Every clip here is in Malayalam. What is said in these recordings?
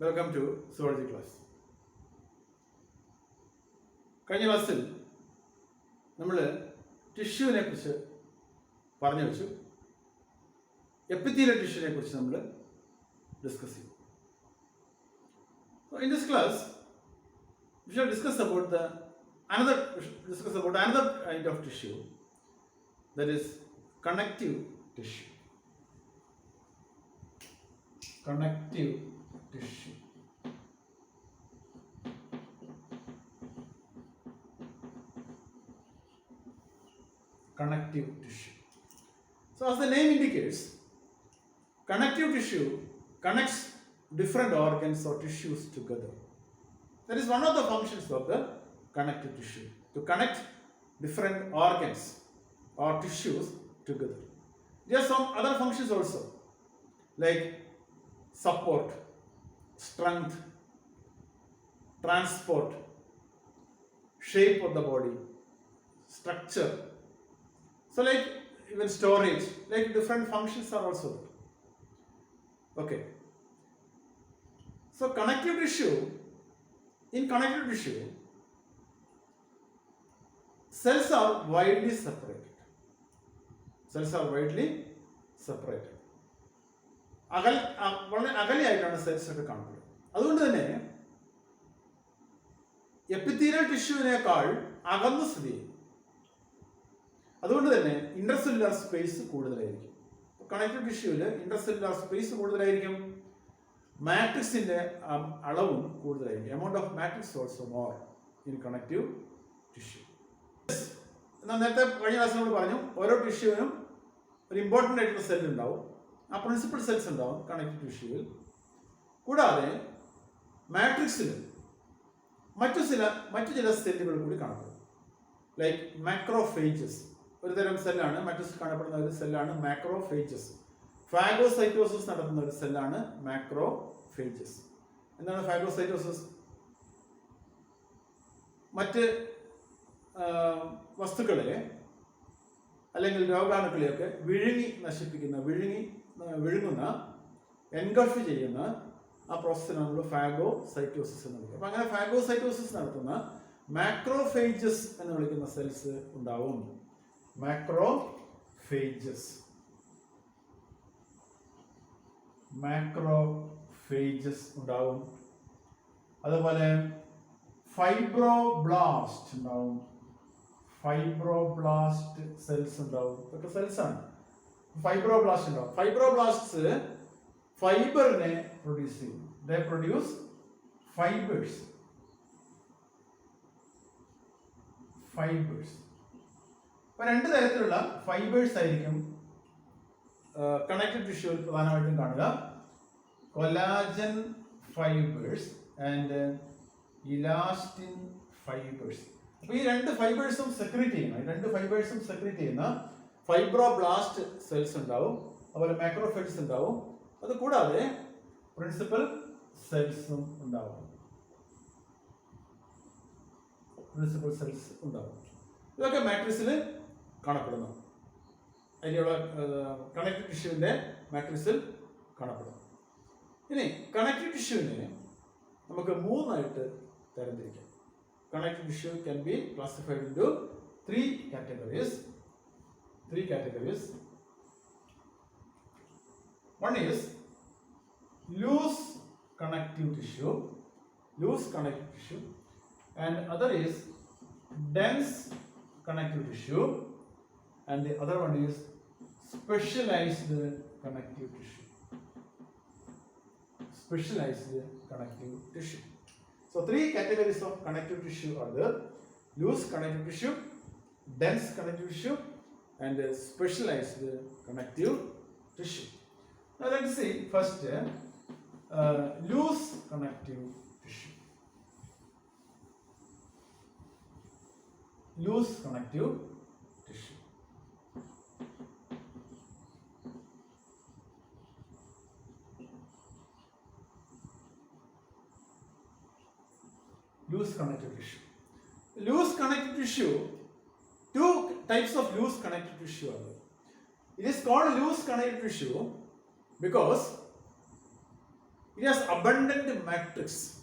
Welcome to zoology class. കഴിഞ്ഞ ക്ലാസ്സിൽ നമ്മൾ ടിഷ്യൂവിനെ കുറിച്ച് പറഞ്ഞു വെച്ചു. എപ്പിത്തീലിയൽ ടിഷ്യൂവിനെ കുറിച്ച് നമ്മൾ ഡിസ്കസ് ചെയ്തു. In this class, we shall discuss about another kind of tissue, that is connective tissue. Connective tissue. Connective tissue. So, as the name indicates, connective tissue connects different organs or tissues together. That is one of the functions of the connective tissue, to connect different organs or tissues together. There are some other functions also, like support, strength, transport, shape of the body, structure. So like even storage, like different functions are also there. Okay. So connective tissue, in connective tissue, cells are widely separated. Cells are widely separated. വളരെ അകലെയായിട്ടാണ് സെൽസ് ഒക്കെ കാണപ്പെടുന്നത്. അതുകൊണ്ട് തന്നെ എപ്പിത്തീലിയൽ ടിഷ്യൂവിനേക്കാൾ അകന്ന് സ്ഥിതി ചെയ്യും. അതുകൊണ്ട് തന്നെ ഇന്റർസെല്ലുലാർ സ്പേസ് കൂടുതലായിരിക്കും. കണക്റ്റീവ് ടിഷ്യൂവിൽ ഇന്റർസെല്ലുലാർ സ്പേസ് കൂടുതലായിരിക്കും. മാട്രിക്സിന്റെ അളവും കൂടുതലായിരിക്കും. Amount of matrix also more in connective tissue. എന്നാൽ നേരത്തെ കഴിഞ്ഞ ക്ലാസ്സിൽ നമ്മൾ പറഞ്ഞു, ഓരോ ടിഷ്യൂവിനും ഒരു ഇമ്പോർട്ടൻ്റ് ആയിട്ടുള്ള സെൽ ഉണ്ടാവും. ആ പ്രിൻസിപ്പൽ സെൽസ് ഉണ്ടാവും കണക്റ്റീവ് ടിഷ്യൂവിൽ. കൂടാതെ മാട്രിക്സിൽ മറ്റു ചില സെല്ലുകൾ കൂടി കാണപ്പെടും. ലൈക്ക് മാക്രോഫേജസ് ഒരു തരം സെല്ലാണ്. മാട്രിക്സിൽ കാണപ്പെടുന്ന ഒരു സെല്ലാണ് മാക്രോഫേജസ്. ഫാഗോസൈറ്റോസിസ് നടത്തുന്ന ഒരു സെല്ലാണ് മാക്രോഫേജസ്. എന്താണ് ഫാഗോസൈറ്റോസിസ്? മറ്റ് വസ്തുക്കളെ അല്ലെങ്കിൽ രോഗാണുക്കളെയൊക്കെ വിഴുങ്ങുന്ന എൻഗൾഫ് ചെയ്യുന്ന ആ പ്രോസസ്സിനാണ് നമ്മൾ ഫാഗോസൈറ്റോസിസ് എന്ന് വിളിക്കുക. അപ്പം അങ്ങനെ ഫാഗോസൈറ്റോസിസ് നടത്തുന്ന മാക്രോഫേജസ് എന്ന് വിളിക്കുന്ന സെൽസ് ഉണ്ടാവും. മാക്രോഫേജസ് ഉണ്ടാവും. അതുപോലെ ഫൈബ്രോബ്ലാസ്റ്റ് ഉണ്ടാവും. ഫൈബ്രോബ്ലാസ്റ്റ് സെൽസ് ഉണ്ടാവും. ഇതൊക്കെ സെൽസ് ആണ്. ഫൈബ്രോബ്ലാസ്റ്റ് ഉണ്ടാവും. ഫൈബ്രോബ്ലാസ്റ്റ്സ് ഫൈബറിനെ പ്രൊഡ്യൂസ് ചെയ്യും. ദേ പ്രൊഡ്യൂസ് ഫൈബേഴ്സ്. അപ്പൊ രണ്ട് തരത്തിലുള്ള ഫൈബേഴ്സ് ആയിരിക്കും കണക്റ്റീവ് ടിഷ്യൂവിൽ പ്രധാനമായിട്ടും കാണുക. Collagen fibres and elastin fibres. അപ്പൊ ഈ രണ്ട് ഫൈബേഴ്സും സെക്രീറ്റ് ചെയ്യുന്ന ഫൈബ്രോബ്ലാസ്റ്റ് സെൽസ് ഉണ്ടാവും. അതുപോലെ മാക്രോഫേജസ് ഉണ്ടാവും. അത് കൂടാതെ പ്രിൻസിപ്പൽ സെൽസും ഉണ്ടാവും. ഇതൊക്കെ മാട്രിക്സിൽ കാണപ്പെടുന്നു. അതിലുള്ള കണക്റ്റീവ് ടിഷ്യൂവിന്റെ മാട്രിക്സിൽ കാണപ്പെടുന്നു. ഇനി കണക്റ്റീവ് ടിഷ്യൂവിനെ നമുക്ക് മൂന്നായിട്ട് തരംതിരിക്കാം. Connective tissue can be classified into three categories. One is loose connective tissue, and other is dense connective tissue, and the other one is specialized connective tissue. So three categories of connective tissue are there: loose connective tissue, dense connective tissue, and specialized connective tissue. Now let's see first loose connective tissue. Loose connective tissue. Loose connective tissue. Two types of loose connective tissue are there. It is called loose connective tissue because It has abundant matrix.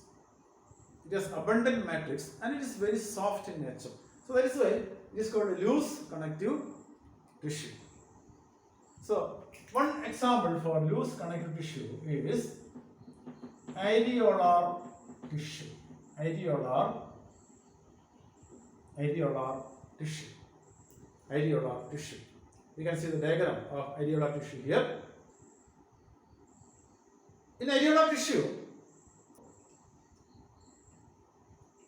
It has abundant matrix and it is very soft in nature. So that is why it is called a loose connective tissue. So one example for loose connective tissue is areolar tissue. Areolar tissue. Areolar tissue. You can see the diagram of areolar tissue here. In areolar tissue,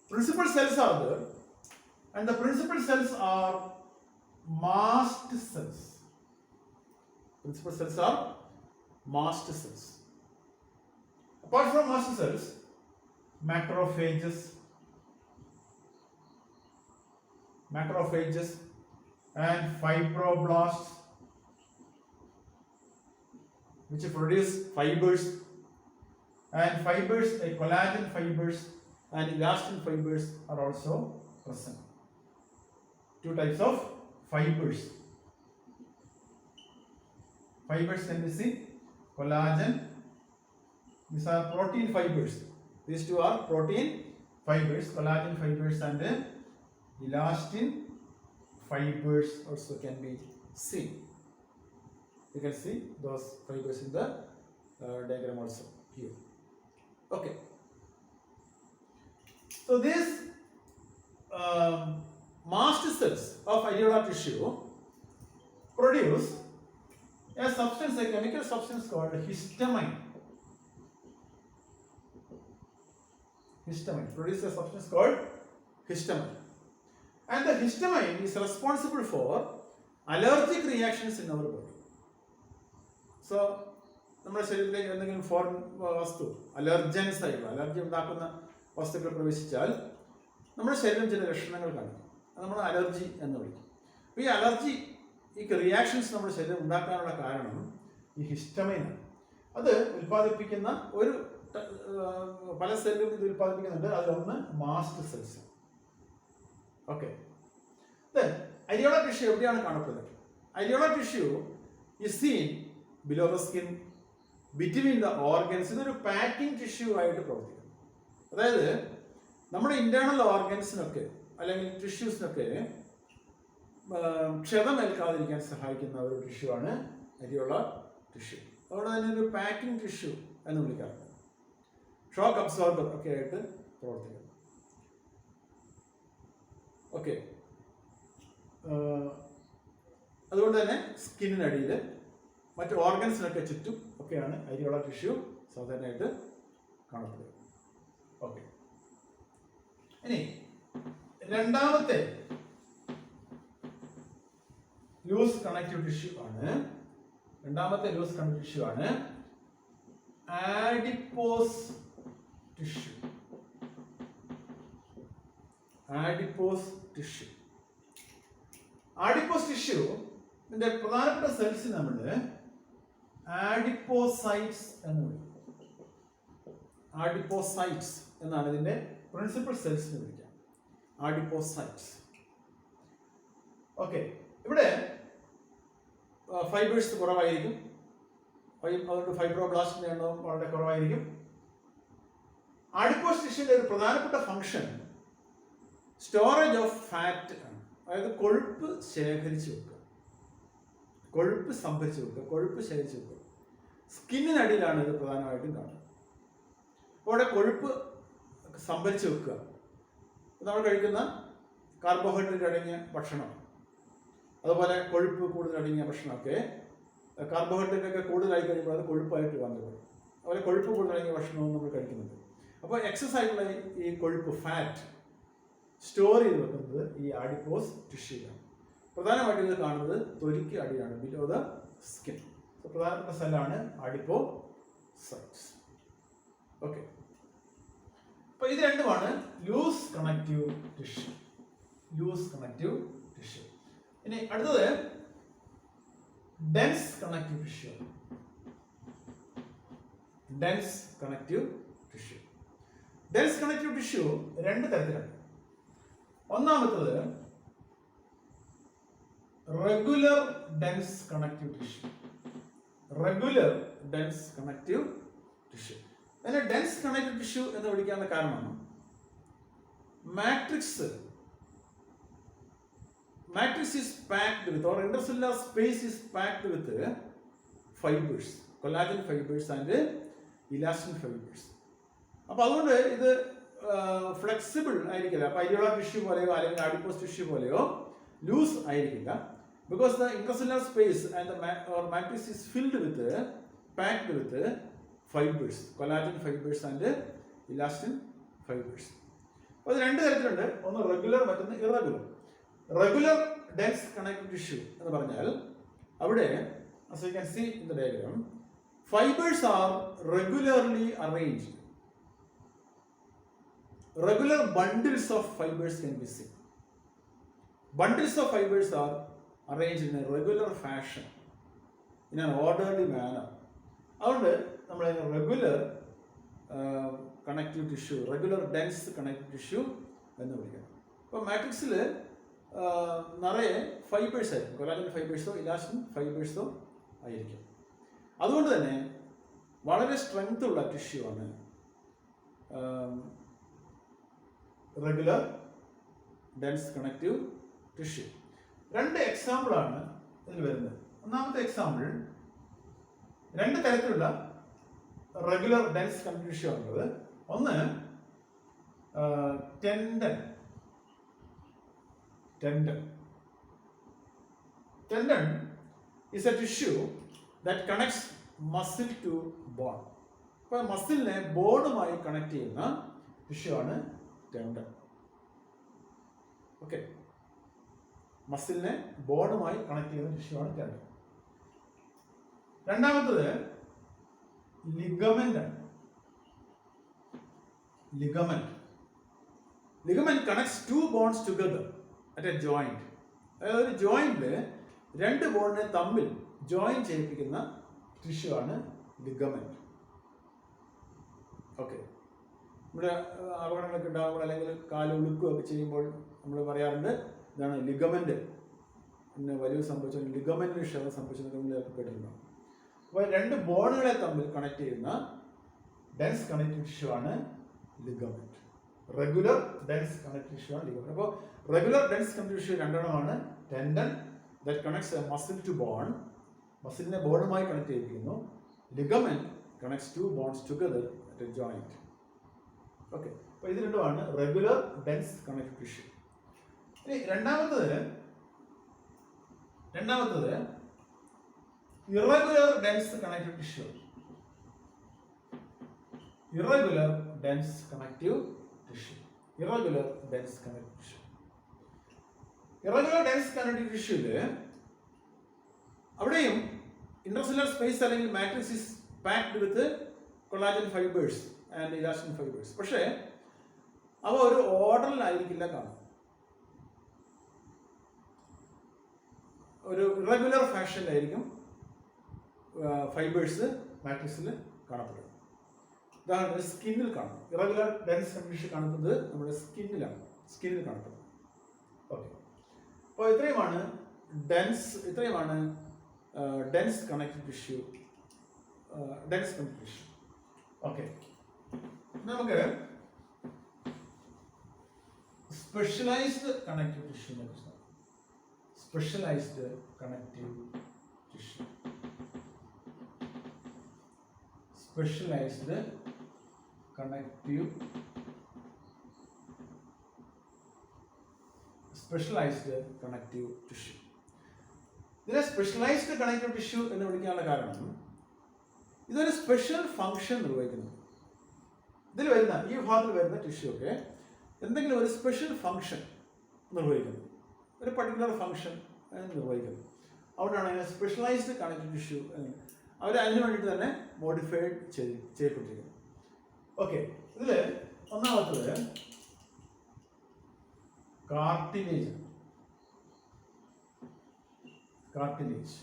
principal cells are there, and the principal cells are mast cells. Principal cells are mast cells. Apart from mast cells, macrophages and fibroblasts, which produce fibers, and fibers like collagen fibers and elastin fibers are also present. Two types of fibers. Fibers can be seen, collagen. These are protein fibers. These two are protein fibers, collagen fibers and elastin fibers also can be seen. You can see those fibers in the diagram also here. Okay. So these mast cells of areolar tissue produce a substance, a chemical substance called histamine. Histamine produces a substance called histamine. And the histamine is responsible for allergic reactions in our body. So, നമ്മുടെ ശരീരത്തിലേക്ക് എന്തെങ്കിലും ഫോറിൻ വസ്തു അലർജൻസ് ആയിട്ടുള്ള അലർജി ഉണ്ടാക്കുന്ന വസ്തുക്കൾ പ്രവേശിച്ചാൽ നമ്മുടെ ശരീരം ചില ലക്ഷണങ്ങൾ കാണിക്കും. അത് നമ്മൾ അലർജി എന്ന് വിളിക്കും. അപ്പോൾ ഈ അലർജി ഈ റിയാക്ഷൻസ് നമ്മുടെ ശരീരം ഉണ്ടാക്കാനുള്ള കാരണം ഈ ഹിസ്റ്റമൈനാണ്. അത് ഉൽപ്പാദിപ്പിക്കുന്ന ഒരു പല സെല്ലും ഇത് ഉൽപ്പാദിപ്പിക്കുന്നുണ്ട്. അതിലൊന്ന് മാസ്റ്റ് സെൽസ്. ഓക്കെ. അരിയോള ടിഷ്യൂ എവിടെയാണ് കാണപ്പെടുന്നത്? അരിയോള tissue is seen below the skin, between the organs. ഇതൊരു പാക്കിംഗ് ടിഷ്യൂ ആയിട്ട് പ്രവർത്തിക്കുന്നു. അതായത് നമ്മുടെ ഇന്റേണൽ ഓർഗൻസിനൊക്കെ അല്ലെങ്കിൽ ടിഷ്യൂസിനൊക്കെ ക്ഷതമേൽക്കാതിരിക്കാൻ സഹായിക്കുന്ന ഒരു ടിഷ്യൂ ആണ് അരിയോള ടിഷ്യൂ. അതുകൊണ്ട് തന്നെ ഒരു പാക്കിംഗ് ടിഷ്യൂ എന്ന് വിളിക്കാറുണ്ട്. ഷോക്ക് അബ്സോർബർ ഒക്കെ ആയിട്ട് പ്രവർത്തിക്കുന്നു. ഓക്കെ. അതുകൊണ്ട് തന്നെ സ്കിന്നിനടിയിൽ മറ്റ് ഓർഗൻസിനൊക്കെ ചുറ്റും ഒക്കെയാണ് അരിയോള ടിഷ്യൂ സാധാരണയായിട്ട് കാണപ്പെടുന്നത്. ഓക്കെ. ഇനി രണ്ടാമത്തെ ലൂസ് കണക്റ്റീവ് ടിഷ്യൂ ആണ് ആഡിപ്പോസ് ടിഷ്യൂ. ആഡിപ്പോസ് ടിഷ്യൂ ഇതിന്റെ പ്രധാനപ്പെട്ട സെൽസ് നമ്മൾ ആഡിപ്പോസൈറ്റ്സ് എന്ന് വിളിക്കും. ആഡിപ്പോസൈറ്റ്സ് എന്നാണ് ഇതിന്റെ പ്രിൻസിപ്പൽ സെൽസ് എന്ന് വിളിക്കാം. ആഡിപ്പോസൈറ്റ്സ്. ഓക്കെ. ഇവിടെ ഫൈബേഴ്സ് കുറവായിരിക്കും. അതുകൊണ്ട് ഫൈബ്രോബ്ലാസ്റ്റിന്റെ എണ്ണവും വളരെ കുറവായിരിക്കും. ആഡിപ്പോസ് ടിഷ്യൂവിന്റെ ഒരു പ്രധാനപ്പെട്ട ഫംഗ്ഷൻ സ്റ്റോറേജ് ഓഫ് ഫാറ്റ് ആണ്. അതായത് കൊഴുപ്പ് ശേഖരിച്ചു വെക്കുക, കൊഴുപ്പ് സംഭരിച്ചു വെക്കുക, കൊഴുപ്പ് ശേഖരിച്ചു വെക്കുക. സ്കിന്നിനടിയിലാണ് ഇത് പ്രധാനമായിട്ടും കാണുന്നത്. അവിടെ കൊഴുപ്പ് സംഭരിച്ചു വെക്കുക. നമ്മൾ കഴിക്കുന്ന കാർബോഹൈഡ്രേറ്റ് അടങ്ങിയ ഭക്ഷണം, അതുപോലെ കൊഴുപ്പ് കൂടുതൽ അടങ്ങിയ ഭക്ഷണമൊക്കെ കാർബോഹൈഡ്രേറ്റ് ഒക്കെ കൂടുതലായി കഴിയുമ്പോൾ അത് കൊഴുപ്പായിട്ട് വന്നുപോകും. അതുപോലെ കൊഴുപ്പ് കൂടുതലടങ്ങിയ ഭക്ഷണവും നമ്മൾ കഴിക്കുന്നുണ്ട്. അപ്പോൾ എക്സസ് ആയിട്ടുള്ള ഈ കൊഴുപ്പ് ഫാറ്റ് സ്റ്റോർ ചെയ്ത് വെക്കുന്നത് ഈ ആഡിപ്പോസ് ടിഷ്യൂലാണ്. പ്രധാനമായിട്ടും ഇത് കാണുന്നത് തൊലിക്ക് അടിയാണ്, ബിലോ ദ സ്കിൻ. പ്രധാനപ്പെട്ട സെല്ലാണ് ആഡിപ്പോസൈറ്റ്സ്. ഓക്കെ. അപ്പോൾ ഇത് രണ്ടുമാണ് ലൂസ് കണക്റ്റീവ് ടിഷ്യൂ. ഇനി അടുത്തത് dense connective tissue. Dense connective tissue രണ്ട് തരത്തിലാണ്. ഒന്നാമത്തത് റെഗുലർ ഡെൻസ് കണക്റ്റീവ് ടിഷ്യൂ. അതിനെ ഡെൻസ് കണക്റ്റീവ് ടിഷ്യൂ എന്ന് വിളിക്കാനുള്ള കാരണം matrix is packed with, or intercellular space is packed with fibers, collagen fibers and elastin fibers. അപ്പോൾ അതുകൊണ്ട് ഇത് ഫ്ലെക്സിബിൾ ആയിരിക്കില്ല. പൈരിയോള ടിഷ്യൂ പോലെയോ അല്ലെങ്കിൽ ആഡിപ്പോസ് ടിഷ്യൂ പോലെയോ ലൂസ് ആയിരിക്കില്ല. Because the intercellular space and matrix is filled with packed with fibres, collagen fibres and elastin fibres. അപ്പോൾ അത് രണ്ട് തരത്തിലുണ്ട്. ഒന്ന് റെഗുലർ, മറ്റൊന്ന് irregular. Regular dense connective tissue എന്ന് പറഞ്ഞാൽ അവിടെ, as you can see in the diagram, fibers are regularly arranged. Regular bundles of fibers can be seen. Bundles of fibers are arranged in a regular fashion, in an orderly manner. അതുകൊണ്ട് നമ്മൾ regular connective tissue, regular dense connective tissue എന്ന് വിളിക്കണം. അപ്പോൾ മാട്രിക്സിൽ നിറയെ ഫൈബേഴ്സ് ആയിരിക്കും, കൊലാജൻ ഫൈബേഴ്സോ ഇലാസ്റ്റിൻ ഫൈബേഴ്സോ ആയിരിക്കും. അതുകൊണ്ട് തന്നെ വളരെ സ്ട്രെങ്ത് ഉള്ള ടിഷ്യൂ ആണ് റെഗുലർ ഡെൻസ് കണക്റ്റീവ് ടിഷ്യൂ. രണ്ട് എക്സാമ്പിളാണ് ഇതിൽ വരുന്നത്. ഒന്നാമത്തെ എക്സാമ്പിൾ, രണ്ട് തരത്തിലുള്ള റെഗുലർ ഡെൻസ് കണക്റ്റീവ് ടിഷ്യൂ ആണുള്ളത്. ഒന്ന് tendon. Tendon is a tissue that connects muscle to bone. അപ്പോൾ മസിലിനെ ബോണുമായി കണക്ട് ചെയ്യുന്ന ടിഷ്യൂ ആണ് ടെൻഡൻ. ഓക്കെ, മസിലിനെ ബോണുമായി കണക്ട് ചെയ്യുന്ന ടിഷ്യൂ ആണ് ടെൻഡൻ. രണ്ടാമത്തത് ലിഗമെന്റ് ആണ്. Ligament connects two bones together at a joint. അതായത് ഒരു ജോയിന്റിൽ രണ്ട് ബോണിനെ തമ്മിൽ ജോയിൻ ചെയ്യിപ്പിക്കുന്ന ടിഷ്യൂ ആണ് ലിഗമെന്റ്. ഓക്കെ, നമ്മുടെ അപകടങ്ങളൊക്കെ ഉണ്ടാകുമ്പോൾ അല്ലെങ്കിൽ കാല് ഉളുക്കുകയൊക്കെ ചെയ്യുമ്പോൾ നമ്മൾ പറയാറുണ്ട് ഇതാണ് ലിഗമെന്റ്, പിന്നെ വലിയ സംഭവിച്ചു, ലിഗമെന്റിന് ക്ഷതം സംഭവിച്ചതൊക്കെ നമ്മൾ കേട്ടിട്ടുണ്ടാകും. അപ്പോൾ രണ്ട് ബോണുകളെ തമ്മിൽ കണക്ട് ചെയ്യുന്ന ഡെൻസ് കണക്റ്റീവ് ടിഷ്യൂ ആണ് ligament. Regular dense connective tissue ആണ് ലിഗമെന്റ്. അപ്പോൾ റെഗുലർ ഡെൻസ് കണക്റ്റീവ് ടിഷ്യൂ രണ്ടെണ്ണമാണ്. Tendon that connects a muscle to bone, മസിലിനെ ബോണുമായി കണക്ട് ചെയ്യിപ്പിക്കുന്നു. Ligament connects two bones together at a joint. Okay, അപ്പോൾ ഇത് രണ്ടുമാണ് റെഗുലർ ഡെൻസ് കണക്റ്റീവ് ടിഷ്യൂ. ഇനി രണ്ടാമത്തത് irregular dense connective tissue. Irregular dense connective tissue. Irregular dense connective tissue. Irregular dense connective ടിഷ്യൂല് അവിടെയും ഇന്റർസെല്ലുലാർ സ്പേസ് അല്ലെങ്കിൽ matrix is packed with collagen fibres and elastin fibres. പക്ഷേ അവ ഒരു ഓർഡറിലായിരിക്കില്ല കാണും. ഒരു ഇറഗുലർ ഫാഷനിലായിരിക്കും ഫൈബേഴ്സ് മാട്രിക്സിൽ കാണപ്പെടുന്നത്. ഉദാഹരണത്തിന് സ്കിന്നിൽ കാണും. ഇറഗുലർ ഡെൻസ് കണക്റ്റീവ് ടിഷ്യൂ കാണുന്നത് നമ്മുടെ സ്കിന്നിൽ കാണപ്പെടുന്നത്. ഓക്കെ, അപ്പോൾ ഇത്രയുമാണ് ഡെൻസ് കണക്റ്റീവ് ടിഷ്യൂ. ഓക്കെ, നമുക്ക് സ്പെഷ്യലൈസ്ഡ് കണക്റ്റീവ് ടിഷ്യൂനെ കുറിച്ച് നോക്കാം. Specialised connective tissue. Specialised connective tissue. ഇതിനെ സ്പെഷ്യലൈസ്ഡ് കണക്റ്റീവ് ടിഷ്യൂ എന്ന് വിളിക്കാനുള്ള കാരണം ഇതൊരു സ്പെഷ്യൽ ഫംഗ്ഷൻ നിർവഹിക്കുന്നു. ഇതിൽ വരുന്ന ഈ വിഭാഗത്തിൽ വരുന്ന ടിഷ്യൂ ഒക്കെ എന്തെങ്കിലും ഒരു സ്പെഷ്യൽ ഫംഗ്ഷൻ നിർവഹിക്കുന്നു, ഒരു പർട്ടിക്കുലർ ഫംഗ്ഷൻ നിർവഹിക്കുന്നു. അതുകൊണ്ടാണ് അതിനെ സ്പെഷ്യലൈസ്ഡ് കണക്റ്റീവ് ടിഷ്യൂ അവർ അതിനു വേണ്ടിയിട്ട് തന്നെ മോഡിഫൈഡ് ചെയ്യപ്പെട്ടിരിക്കുന്നത്. ഓക്കെ, ഇതിൽ ഒന്നാമത്തത് കാർട്ടിലേജ്. കാർട്ടിലേജ്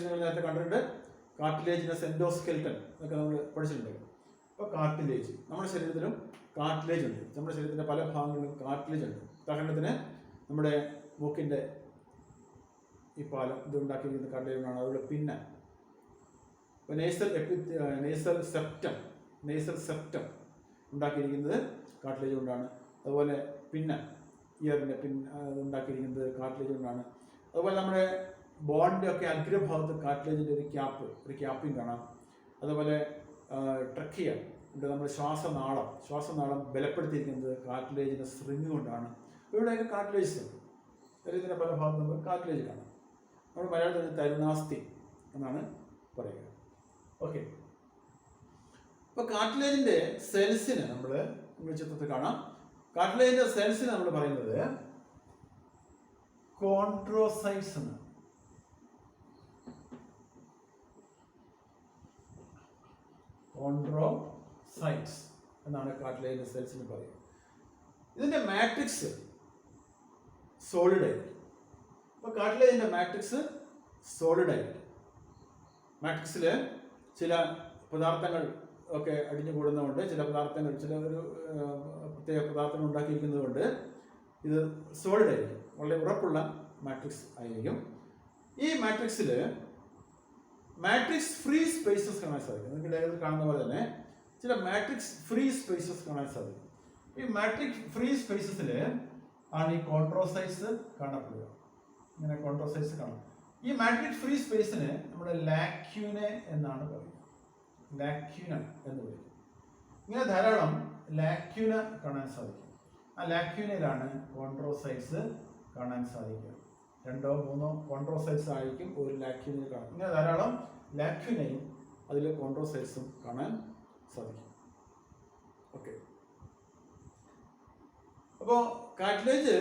നിങ്ങൾ നേരത്തെ കണ്ടിട്ടുണ്ട്. കാർട്ടിലേജിന്റെ സെൻഡോസ്കെൽട്ടൻ എന്നൊക്കെ നമ്മൾ പഠിച്ചിട്ടുണ്ട്. അപ്പോൾ കാർട്ടിലേജ്, നമ്മുടെ ശരീരത്തിലും കാർട്ടിലേജ് ഉണ്ട്. നമ്മുടെ ശരീരത്തിൻ്റെ പല ഭാഗങ്ങളിലും കാർട്ടിലേജ് ഉണ്ട്. ഉദാഹരണത്തിന് നമ്മുടെ മൂക്കിൻ്റെ ഈ പാലം ഇത് ഉണ്ടാക്കിയിരിക്കുന്ന കാർട്ടിലേജാണ്. അതുപോലെ പിന്നെ നേസൽ സെപ്റ്റം നേസൽ സെപ്റ്റം ഉണ്ടാക്കിയിരിക്കുന്നത് കാർട്ടിലേജ് കൊണ്ടാണ്. അതുപോലെ പിന്നെ ഇയറിൻ്റെ ഉണ്ടാക്കിയിരിക്കുന്നത് കാർട്ടിലേജ് കൊണ്ടാണ്. അതുപോലെ നമ്മുടെ ബോണിൻ്റെ ഒക്കെ അഗ്രഭാഗത്ത് കാർട്ടിലേജിൻ്റെ ഒരു ക്യാപ്പിംഗ് കാണാം. അതുപോലെ ട്രക്കിയ നമ്മുടെ ശ്വാസനാളം ബലപ്പെടുത്തിയിരിക്കുന്നത് കാർട്ടിലേജിൻ്റെ സ്ട്രിങ് കൊണ്ടാണ്. ഇവിടെയൊക്കെ കാർട്ടിലേജ് ഉണ്ട്. ശരീരത്തിൻ്റെ പല ഭാഗത്ത് നമുക്ക് കാർട്ടിലേജ് കാണാം. നമ്മൾ മലയാളത്തിൽ തരുണാസ്ഥി എന്നാണ് പറയുക. ഓക്കെ, അപ്പോൾ കാർട്ടിലേജിൻ്റെ സെൽസിന് നമ്മൾ ചിത്രത്തിൽ കാണാം. കാർട്ടിലേജിൻ്റെ സെൽസിന് നമ്മൾ പറയുന്നത് കോൺട്രോസൈറ്റ്സ് എന്ന്. കോൺട്രോസൈറ്റ്സ് എന്നാണ് കാർട്ടിലേജിൻ്റെ സെൽസിന് പറയുക. ഇതിൻ്റെ മാട്രിക്സ് സോളിഡ് ആയിരിക്കും. അപ്പോൾ കാർട്ടിലേജിൻ്റെ മാട്രിക്സ് സോളിഡ് ആയിരിക്കും. മാട്രിക്സിൽ ചില പദാർത്ഥങ്ങൾ ഒക്കെ അടിഞ്ഞു കൂടുന്നതുകൊണ്ട് ചില ഒരു പ്രത്യേക പദാർത്ഥങ്ങൾ ഉണ്ടാക്കിയിരിക്കുന്നതുകൊണ്ട് ഇത് സോളിഡ് ആയിരിക്കും. വളരെ ഉറപ്പുള്ള മാട്രിക്സ് ആയിരിക്കും. ഈ മാട്രിക്സിൽ മാട്രിക്സ് ഫ്രീ സ്പേസസ് കാണാൻ സാധിക്കും. നിങ്ങൾക്ക് ഡയഗ്രത്തിൽ കാണുന്ന പോലെ തന്നെ ചില മാട്രിക്സ് ഫ്രീ സ്പേസസ് കാണാൻ സാധിക്കും. ഈ മാട്രിക്സ് ഫ്രീ സ്പേസസിൽ ആണ് ഈ കോൺട്രോസൈറ്റ്സ് കാണപ്പെടുക. ഇങ്ങനെ കോൺട്രോസൈറ്റ്സ് കാണാം. ഈ മാട്രിക്സ് ഫ്രീ സ്പേസിന് നമ്മുടെ ലാക്യൂനെ എന്നാണ് പറയുക. ലാക്യൂന എന്ന് പറയും. ഇങ്ങനെ ധാരാളം ലാക്യൂന കാണാൻ സാധിക്കും. ആ ലാക്യൂനയിലാണ് കോൺട്രോസൈറ്റ്സ് കാണാൻ സാധിക്കുക. 2-3 കോൺട്രോസൈറ്റ്സ് ആയിരിക്കും ഒരു ലാക്യൂനയിൽ കാണാം. ഇങ്ങനെ ധാരാളം ലാക്യൂനയും അതിൽ കോൺട്രോസൈറ്റ്സും കാണാൻ സാധിക്കും. ഓക്കെ, അപ്പോൾ കാർട്ടിലേജ്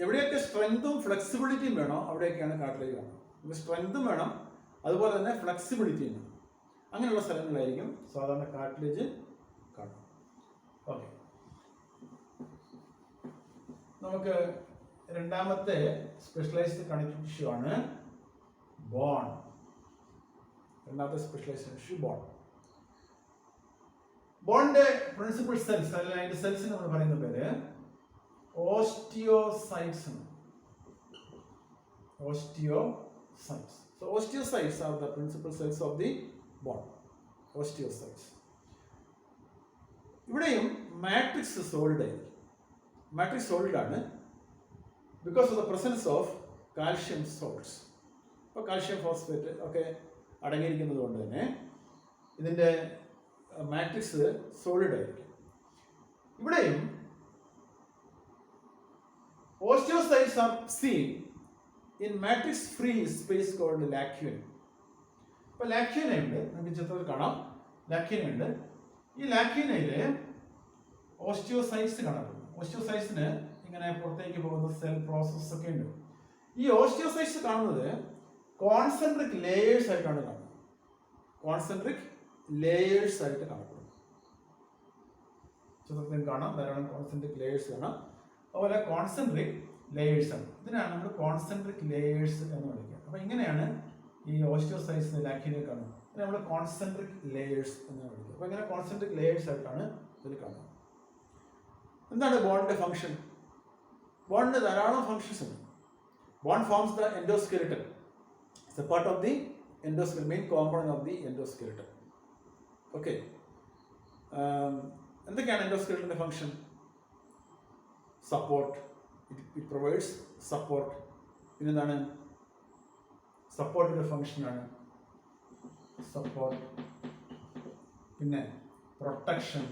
എവിടെയൊക്കെ സ്ട്രെങ്തും ഫ്ലെക്സിബിലിറ്റിയും വേണോ അവിടെയൊക്കെയാണ് കാർട്ടിലേജ് കാണുന്നത്. സ്ട്രെങ്തും വേണം, അതുപോലെ തന്നെ ഫ്ലെക്സിബിലിറ്റിയും വേണം. അങ്ങനെയുള്ള സ്ഥലങ്ങളിലായിരിക്കും സാധാരണ കാർട്ടിലേജ് കാണുന്നത്. ഓക്കെ, നമുക്ക് രണ്ടാമത്തെ സ്പെഷ്യലൈസ്ഡ് കണക്റ്റീവ് ടിഷ്യൂ ആണ് ബോൺ. രണ്ടാമത്തെ സ്പെഷ്യലൈസ്ഡ് ടിഷ്യൂ ബോൺ. ബോണിന്റെ പ്രിൻസിപ്പൽ സെൽസ്, അല്ലെങ്കിൽ അതിന്റെ സെൽസിന് നമ്മൾ പറയുന്ന പേര് osteocytes. Osteocytes. So osteocytes are the principal cells of the bone. Osteocytes. ഇവിടെയും മാട്രിക്സ് സോളിഡ് ആയിരിക്കും. മാട്രിക്സ് സോളിഡ് ആണ് because of the presence of calcium salts. ഇപ്പോൾ കാൽഷ്യം ഫോസ്ഫേറ്റ് ഒക്കെ അടങ്ങിയിരിക്കുന്നത് കൊണ്ട് തന്നെ ഇതിൻ്റെ മാട്രിക്സ് സോളിഡ് ആയിരിക്കും. ഇവിടെയും osteocytes are seen in matrix free space called lacuna. അപ്പോൾ ലാക്യൂന ഉണ്ട്, നമുക്ക് ചിത്രത്തിൽ കാണാം. ലാക്യൂന ഉണ്ട്. ഈ ലാക്യൂനയിൽ ഓസ്റ്റിയോസൈറ്റ്സ് കാണപ്പെടുന്നു. ഓസ്റ്റിയോസൈറ്റ്സിന് ഇങ്ങനെ പുറത്തേക്ക് പോകുന്ന സെൽ പ്രോസസ് ഒക്കെ ഉണ്ട്. ഈ ഓസ്റ്റിയോസൈറ്റ്സ് കാണുന്നത് കോൺസെൻട്രിക് ലേയേഴ്സ് ആയിട്ടാണ് കാണുന്നത്. കോൺസെൻട്രിക് ലേയേഴ്സ് ആയിട്ട് കാണപ്പെടുന്നു. ചിത്രത്തിൽ കാണാം, ധാരാളം കോൺസെൻട്രിക് ലേയേഴ്സ് കാണാം. അതുപോലെ കോൺസെൻട്രിക് ലേയേഴ്സ് ആണ്. ഇതിനാണ് നമ്മൾ കോൺസെൻട്രിക് ലേയേഴ്സ് എന്ന് വിളിക്കുക. അപ്പോൾ ഇങ്ങനെയാണ് ഈ ഓസ്റ്റിയോസൈറ്റ്സിന് ലാക്യൂനയിൽ കാണുന്നത്. ഇതിനെ നമ്മൾ കോൺസെൻട്രിക് ലേയേഴ്സ് എന്ന് വിളിക്കുക. അപ്പോൾ ഇങ്ങനെ കോൺസെൻട്രിക് ലേയേഴ്സ് ആയിട്ടാണ് ഇതിൽ കാണുന്നത്. എന്താണ് ബോണിന്റെ ഫംഗ്ഷൻ? ബോണിന് ധാരാളം ഫംഗ്ഷൻസ് ഉണ്ട്. Bone forms the endoskeleton. It's a part of the endoskeleton, main component of the endoskeleton. Okay, എന്തൊക്കെയാണ് എൻഡോസ്കെലിറ്റന്റെ function? Support, it provides support. പിന്നെന്താണ് സപ്പോർട്ടിന്റെ ഫംഗ്ഷനാണ് സപ്പോർട്ട്. പിന്നെ പ്രൊട്ടക്ഷൻ.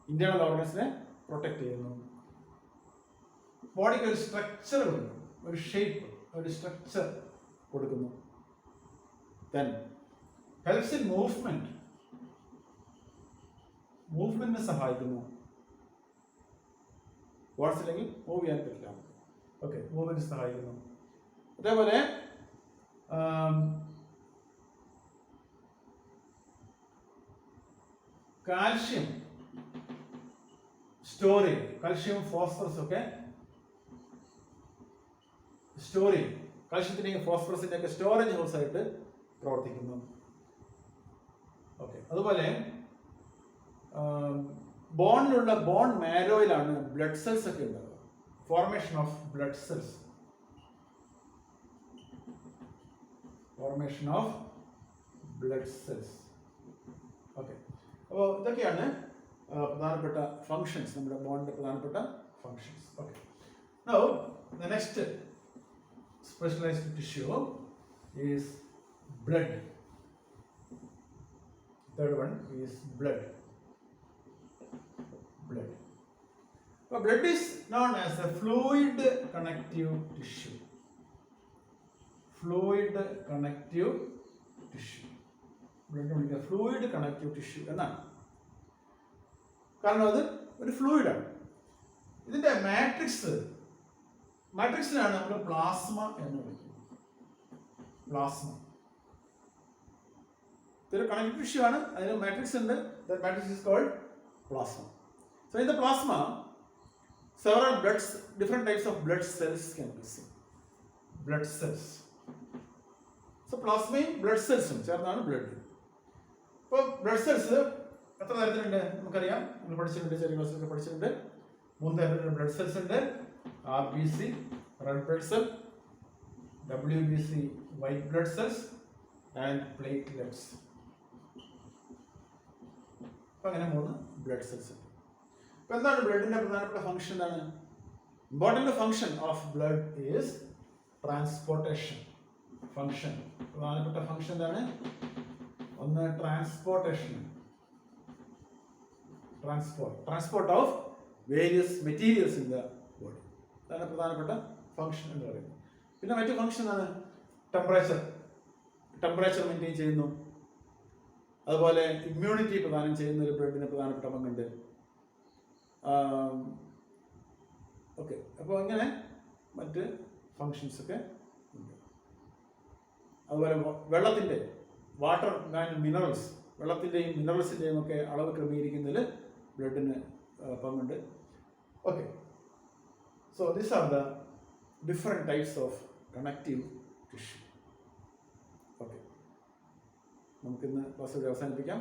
ഇന്റേണൽ ഓർഗൻസിനെ പ്രൊട്ടക്ട് ചെയ്യുന്നു. ബോഡിക്ക് ഒരു സ്ട്രക്ചർ കൊടുക്കുന്നു, ഒരു ഷേപ്പ്, ഒരു സ്ട്രക്ചർ കൊടുക്കുന്നു. then helps in മൂവ്മെന്റിനെ സഹായിക്കുന്നു. ബോൺസ് ഇല്ലെങ്കിൽ മൂവ് ചെയ്യാൻ പറ്റില്ല. ഓക്കെ, മൂവ്മെന്റ് സഹായിക്കുന്നു. അതേപോലെ കാൽഷ്യം സ്റ്റോർ ചെയ്യും. കാൽഷ്യം ഫോസ്ഫറസ് ഒക്കെ സ്റ്റോർ ചെയ്യും. കാൽഷ്യത്തിന്റെയും ഫോസ്ഫറസിന്റെ ഒക്കെ സ്റ്റോറേജ് ഹൗസ് ആയിട്ട് പ്രവർത്തിക്കുന്നു. ഓക്കെ, അതുപോലെ ബോണിലുള്ള ബോൺ മാരോയിലാണ് ബ്ലഡ് സെൽസ് ഒക്കെ ഉണ്ടാവുക. Formation of blood cells. Formation of blood cells. Okay, അപ്പോൾ ഇതൊക്കെയാണ് പ്രധാനപ്പെട്ട ഫങ്ഷൻസ്, നമ്മുടെ ബോണിൻ്റെ പ്രധാനപ്പെട്ട functions. Okay, now the next specialised tissue is blood. Third one is blood. So blood is known as a fluid connective tissue. Fluid connective tissue. Blood is a fluid connective tissue എന്നാണ്. കാരണം അത് ഒരു ഫ്ലൂയിഡാണ്. ഇതിന്റെ മാട്രിക്സിനാണ് നമ്മൾ പ്ലാസ്മ എന്ന് വിളിക്കുന്നത്. പ്ലാസ്മ ഇതൊരു കണക്റ്റീവ് ടിഷ്യൂ ആണ്, അതിന് മാട്രിക്സ് ഉണ്ട്. The matrix is called plasma. So in the plasma several different types of blood cells can be seen. Blood cells. So പ്ലാസ്മയും ബ്ലഡ് സെൽസും ചേർന്നാണ് ബ്ലഡ്. ഇപ്പോൾ ബ്ലഡ് സെൽസ് എത്ര തരത്തിലുണ്ട് നമുക്കറിയാം, നമ്മൾ പഠിച്ചിട്ടുണ്ട്, ചെറിയ ക്ലാസ്സിലൊക്കെ പഠിച്ചിട്ടുണ്ട്. 3 തരത്തിലുള്ള ബ്ലഡ് സെൽസ് ഉണ്ട്. RBC red blood cell, WBC white blood cells and platelets. അപ്പം അങ്ങനെ 3 ബ്ലഡ് സെൽസ് ഉണ്ട്. അപ്പോൾ എന്താണ് ബ്ലഡിൻ്റെ പ്രധാനപ്പെട്ട ഫംഗ്ഷൻ? എന്താണ് important function of blood is transportation function. പ്രധാനപ്പെട്ട ഫംഗ്ഷൻ എന്താണ്? ഒന്ന് transportation, transport of various materials in the body. അതാണ് പ്രധാനപ്പെട്ട ഫംഗ്ഷൻ എന്ന് പറയുന്നത്. പിന്നെ മറ്റു ഫംഗ്ഷൻ ആണ് ടെമ്പറേച്ചർ മെയിൻറ്റെയിൻ ചെയ്യുന്നു. അതുപോലെ ഇമ്മ്യൂണിറ്റി പ്രദാനം ചെയ്യുന്ന ഒരു ബ്ലഡിന് പ്രധാനപ്പെട്ട പങ്കുണ്ട്. ഓക്കെ, അപ്പോൾ ഇങ്ങനെ മറ്റ് ഫങ്ഷൻസൊക്കെ ഉണ്ട്. അതുപോലെ വെള്ളത്തിൻ്റെ വാട്ടർ ആൻഡ് മിനറൽസ്, വെള്ളത്തിൻ്റെയും മിനറൽസിൻ്റെയും ഒക്കെ അളവ് ക്രമീകരിക്കുന്നതിൽ ബ്ലഡിന് പങ്കുണ്ട്. Okay, so these are the different types of connective tissue. Okay, നമുക്കിന്ന് ക്ലാസ് അവസാനിപ്പിക്കാം.